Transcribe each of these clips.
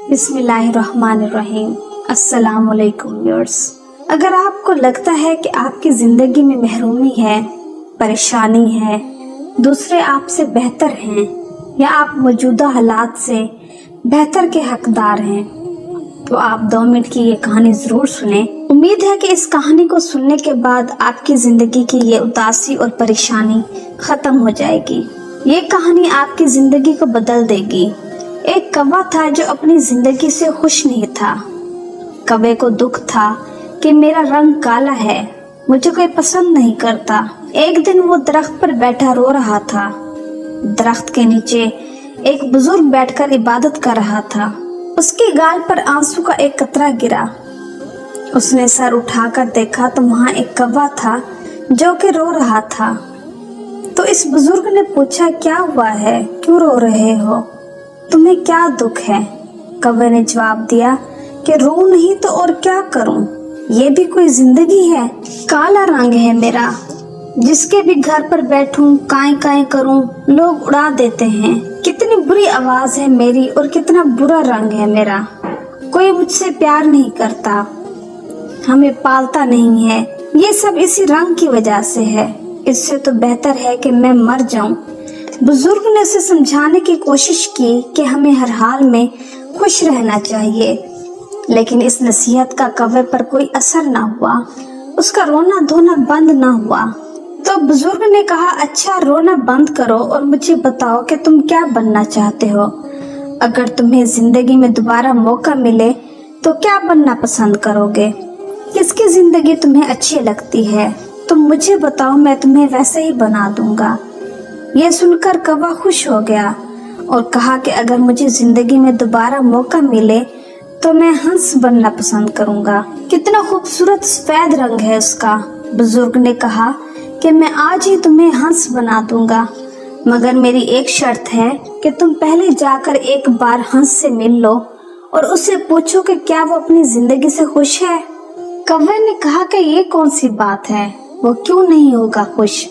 बिस्मिल्लाहिर्रहमानिर्रहीम। अस्सलाम वालेकुम व्यूअर्स। अगर आपको लगता है कि आपकी जिंदगी में महरूमी है, परेशानी है, दूसरे आपसे बेहतर हैं या आप मौजूदा हालात से बेहतर के हकदार हैं, तो आप 2 मिनट की ये कहानी जरूर सुने। उम्मीद है कि इस कहानी को सुनने के बाद आपकी जिंदगी की ये उदासी और परेशानी खत्म हो जाएगी। ये कहानी आपकी जिंदगी को बदल देगी। एक कौवा था जो अपनी जिंदगी से खुश नहीं था। कौवे को दुख था कि मेरा रंग काला है, मुझे कोई पसंद नहीं करता। एक दिन वो दरख्त पर बैठा रो रहा था। दरख्त के नीचे एक बुजुर्ग बैठकर इबादत कर रहा था। उसके गाल पर आंसू का एक कतरा गिरा। उसने सर उठाकर देखा तो वहाँ एक कौवा था जो कि रो रहा था। तो इस बुजुर्ग ने पूछा, क्या हुआ है, क्यों रो रहे हो, तुम्हें क्या दुख है? कौवे ने जवाब दिया कि रो नहीं तो और क्या करूं, ये भी कोई जिंदगी है? काला रंग है मेरा, जिसके भी घर पर बैठूं काई काई करूं लोग उड़ा देते हैं। कितनी बुरी आवाज है मेरी और कितना बुरा रंग है मेरा। कोई मुझसे प्यार नहीं करता, हमें पालता नहीं है। ये सब इसी रंग की वजह से है। इससे तो बेहतर है कि मैं मर जाऊं। बुजुर्ग ने उसे समझाने की कोशिश की कि हमें हर हाल में खुश रहना चाहिए, लेकिन इस नसीहत का कौवे पर कोई असर ना हुआ। उसका रोना धोना बंद ना हुआ। तो बुजुर्ग ने कहा, अच्छा रोना बंद करो और मुझे बताओ कि तुम क्या बनना चाहते हो। अगर तुम्हें जिंदगी में दोबारा मौका मिले तो क्या बनना पसंद करोगे? किसकी जिंदगी तुम्हें अच्छी लगती है? तुम मुझे बताओ, मैं तुम्हें वैसे ही बना दूंगा। ये सुनकर कौवा खुश हो गया और कहा कि अगर मुझे जिंदगी में दोबारा मौका मिले तो मैं हंस बनना पसंद करूंगा। कितना खूबसूरत सफेद रंग है उसका। बुजुर्ग ने कहा कि मैं आज ही तुम्हें हंस बना दूंगा, मगर मेरी एक शर्त है कि तुम पहले जाकर एक बार हंस से मिल लो और उससे पूछो कि क्या वो अपनी जिंदगी से खुश है। कौवे ने कहा कि ये कौन सी बात है, वो क्यों नहीं होगा खुश?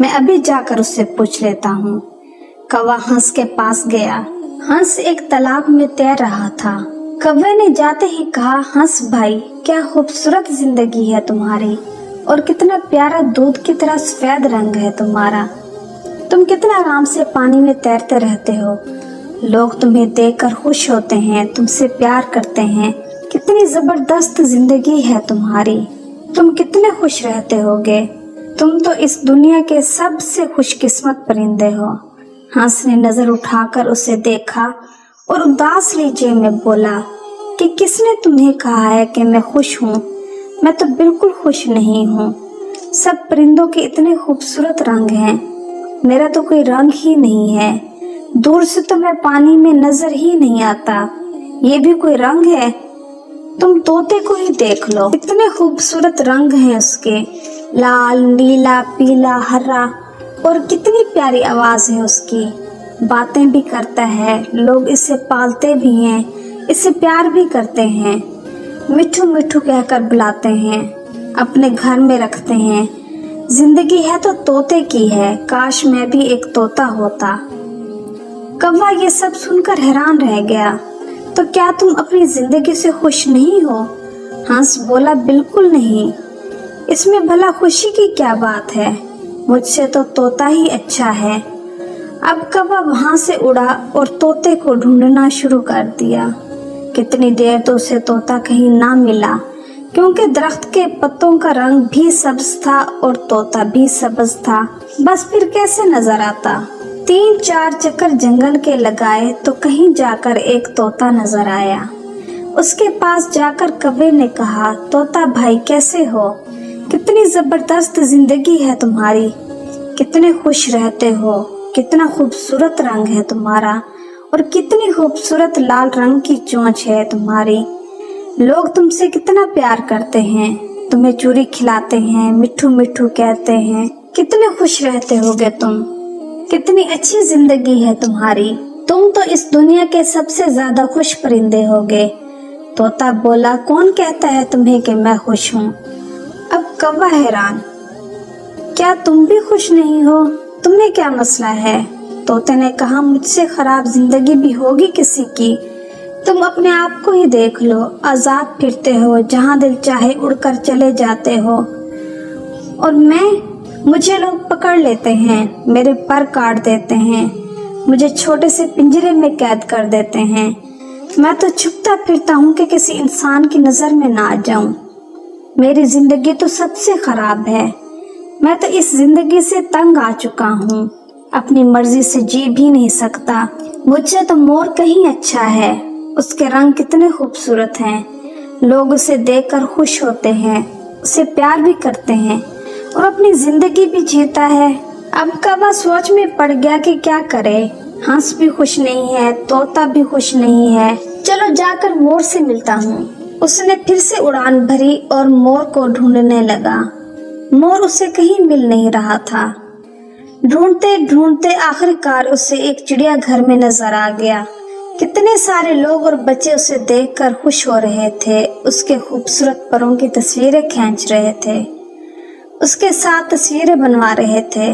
मैं अभी जाकर उससे पूछ लेता हूँ। कौवा हंस के पास गया। हंस एक तालाब में तैर रहा था। कौवे ने जाते ही कहा, हंस भाई, क्या खूबसूरत जिंदगी है तुम्हारी और कितना प्यारा दूध की तरह सफेद रंग है तुम्हारा। तुम कितना आराम से पानी में तैरते रहते हो। लोग तुम्हें देखकर खुश होते हैं, तुमसे प्यार करते हैं। कितनी जबरदस्त जिंदगी है तुम्हारी। तुम कितने खुश रहते होगे। तुम तो इस दुनिया के सबसे खुशकिस्मत परिंदे हो। हंस ने नजर उठाकर उसे देखा और उदास लहजे में बोला कि किसने तुम्हें कहा है कि मैं खुश हूँ? मैं तो बिल्कुल खुश नहीं हूँ। सब परिंदों के इतने खूबसूरत रंग हैं, मेरा तो कोई रंग ही नहीं है। दूर से तो मैं पानी में नजर ही नहीं आता, ये भी कोई रंग है? तुम तोते को ही देख लो, इतने खूबसूरत रंग हैं उसके, लाल, नीला, पीला, हरा, और कितनी प्यारी आवाज है उसकी। बातें भी करता है, लोग इसे पालते भी हैं, इसे प्यार भी करते हैं, मिठू मिठू कहकर बुलाते हैं, अपने घर में रखते हैं। जिंदगी है तो तोते की है, काश मैं भी एक तोता होता। कौवा ये सब सुनकर हैरान रह गया। तो क्या तुम अपनी जिंदगी से खुश नहीं हो? हंस बोला, बिल्कुल नहीं। इसमें भला खुशी की क्या बात है? मुझसे तो तोता ही अच्छा है। अब कौवा वहां से उड़ा और तोते को ढूंढना शुरू कर दिया। कितनी देर तो उसे तोता कहीं ना मिला, क्योंकि दरख्त के पत्तों का रंग भी सब्ज था और तोता भी सब्ज था। बस फिर कैसे नजर आता? 3-4 चक्कर जंगल के लगाए तो कहीं जाकर एक तोता नजर आया। उसके पास जाकर कौवे ने कहा, तोता भाई कैसे हो? कितनी जबरदस्त जिंदगी है तुम्हारी, कितने खुश रहते हो, कितना खूबसूरत रंग है तुम्हारा और कितनी खूबसूरत लाल रंग की चोंच है तुम्हारी। लोग तुमसे कितना प्यार करते हैं, तुम्हें चूरी खिलाते हैं, मिठू मिठू कहते हैं। कितने खुश रहते होगे तुम, कितनी अच्छी जिंदगी है तुम्हारी। तुम तो इस दुनिया के सबसे ज्यादा खुश परिंदे होगे। तोता बोला, कौन कहता है तुम्हें कि मैं खुश हूँ? अब कौवा हैरान, क्या तुम भी खुश नहीं हो? तुम्हें क्या मसला है? तोते ने कहा, मुझसे खराब जिंदगी भी होगी किसी की, तुम अपने आप को ही देख लो, आजाद फिरते हो, जहाँ दिल चाहे उड़कर चले जाते हो। और मुझे लोग पकड़ लेते हैं, मेरे पर काट देते हैं, मुझे छोटे से पिंजरे में कैद कर देते हैं। मैं तो छुपता फिरता हूँ कि किसी इंसान की नजर में ना आ जाऊं। मेरी जिंदगी तो सबसे खराब है। मैं तो इस जिंदगी से तंग आ चुका हूँ, अपनी मर्जी से जी भी नहीं सकता। मुझसे तो मोर कहीं अच्छा है, उसके रंग कितने खूबसूरत हैं। लोग उसे देखकर खुश होते हैं, उसे प्यार भी करते हैं और अपनी जिंदगी भी जीता है। अब कौवा सोच में पड़ गया कि क्या करे। हंस भी खुश नहीं है, तोता भी खुश नहीं है। चलो जाकर मोर से मिलता हूँ। उसने फिर से उड़ान भरी और मोर को ढूंढने लगा। मोर उसे कहीं मिल नहीं रहा था। ढूंढते ढूंढते आखिरकार उसे एक चिड़िया घर में नजर आ गया। कितने सारे लोग और बच्चे उसे देखकर खुश हो रहे थे, उसके खूबसूरत परों की तस्वीरें खींच रहे थे, उसके साथ तस्वीरें बनवा रहे थे।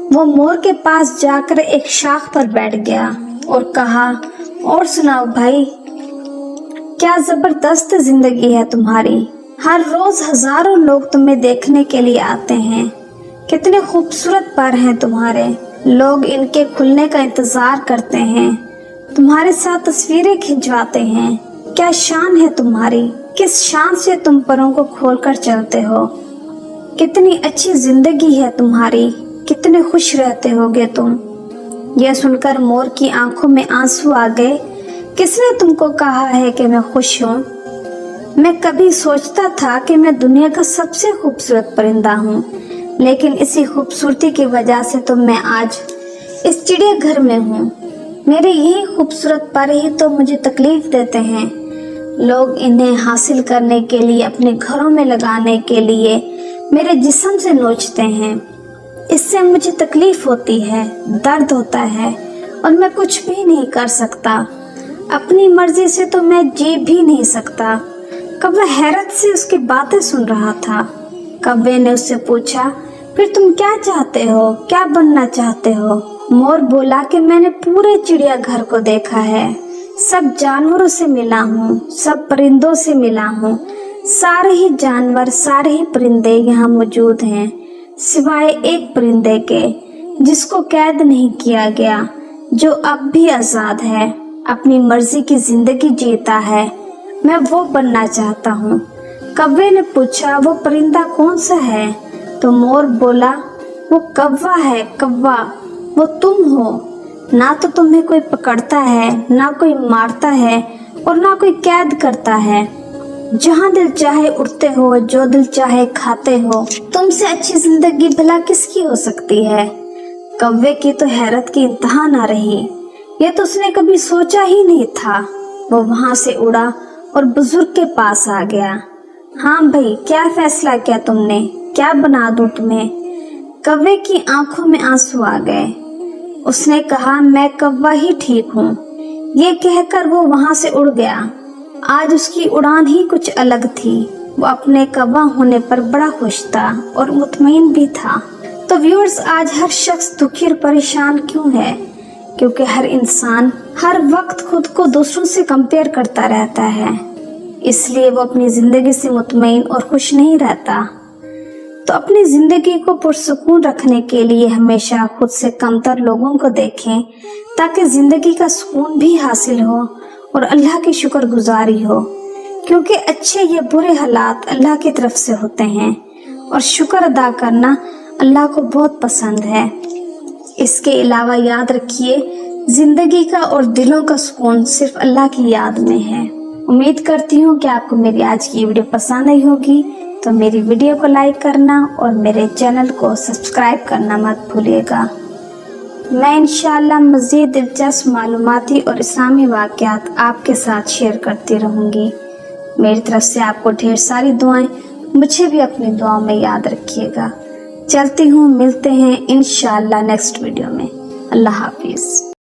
वो मोर के पास जाकर एक शाख पर बैठ गया और कहा, और सुनाओ भाई, क्या जबरदस्त जिंदगी है तुम्हारी। हर रोज हजारों लोग तुम्हें देखने के लिए आते हैं। कितने खूबसूरत पर हैं तुम्हारे, लोग इनके खुलने का इंतजार करते हैं, तुम्हारे साथ तस्वीरें खिंचवाते हैं। क्या शान है तुम्हारी, किस शान से तुम परों को खोलकर चलते हो। कितनी अच्छी जिंदगी है तुम्हारी, कितने खुश रहते होगे तुम। यह सुनकर मोर की आंखों में आंसू आ गए। किसने तुमको कहा है कि मैं खुश हूँ। मैं कभी सोचता था कि मैं दुनिया का सबसे खूबसूरत परिंदा हूँ, लेकिन इसी खूबसूरती की वजह से तो मैं आज इस चिड़ियाघर में हूँ। मेरे यही खूबसूरत पर ही तो मुझे तकलीफ देते हैं। लोग इन्हें हासिल करने के लिए, अपने घरों में लगाने के लिए मेरे जिस्म से नोचते हैं। इससे मुझे तकलीफ होती है, दर्द होता है और मैं कुछ भी नहीं कर सकता। अपनी मर्जी से तो मैं जी भी नहीं सकता। कौवा हैरत से उसकी बातें सुन रहा था। कौवे ने उससे पूछा, फिर तुम क्या चाहते हो, क्या बनना चाहते हो। मोर बोला कि मैंने पूरे चिड़ियाघर को देखा है, सब जानवरों से मिला हूँ, सब परिंदों से मिला हूँ। सारे ही जानवर, सारे ही परिंदे यहाँ मौजूद हैं, सिवाय एक परिंदे के जिसको कैद नहीं किया गया, जो अब भी आजाद है, अपनी मर्जी की जिंदगी जीता है। मैं वो बनना चाहता हूँ। कौवे ने पूछा, वो परिंदा कौन सा है। तो मोर बोला, वो कौवा है, कौवा, वो तुम हो। ना तो तुम्हें कोई पकड़ता है, ना कोई मारता है और ना कोई कैद करता है। जहाँ दिल चाहे उड़ते हो, जो दिल चाहे खाते हो। तुमसे अच्छी जिंदगी भला किसकी हो सकती है। कौवे की तो हैरत की इंतहा ना रही। ये तो उसने कभी सोचा ही नहीं था। वो वहां से उड़ा और बुजुर्ग के पास आ गया। हाँ भाई, क्या फैसला किया तुमने, क्या बना दूं तुम्हें। कौवे की आंखों में आंसू आ गए। उसने कहा, मैं कौवा ही ठीक हूँ। ये कहकर वो वहां से उड़ गया। आज उसकी उड़ान ही कुछ अलग थी। वो अपने कौवा होने पर बड़ा खुश था और मुतमईन भी था। तो व्यूअर्स, आज हर शख्स दुखी और परेशान क्यों है? क्योंकि हर इंसान हर वक्त खुद को दूसरों से कंपेयर करता रहता है, इसलिए वो अपनी जिंदगी से मुतमईन और खुश नहीं रहता। तो अपनी जिंदगी को पुरसुकून रखने के लिए हमेशा खुद से कमतर लोगों को देखें, ताकि जिंदगी का सुकून भी हासिल हो और अल्लाह की शुक्रगुजारी हो। क्योंकि अच्छे या बुरे हालात अल्लाह की तरफ से होते हैं और शुक्र अदा करना अल्लाह को बहुत पसंद है। इसके अलावा याद रखिए, जिंदगी का और दिलों का सुकून सिर्फ अल्लाह की याद में है। उम्मीद करती हूँ कि आपको मेरी आज की वीडियो पसंद आई होगी। तो मेरी वीडियो को लाइक करना और मेरे चैनल को सब्सक्राइब करना मत भूलिएगा। मैं इंशाअल्लाह मज़ीद दिलचस्प मालूमाती और इस्लामी वाक़यात आपके साथ शेयर करती रहूँगी। मेरी तरफ से आपको ढेर सारी दुआएं। मुझे भी अपनी दुआओं में याद रखिएगा। चलती हूँ, मिलते हैं इंशाअल्लाह नेक्स्ट वीडियो में। अल्लाह हाफिज़।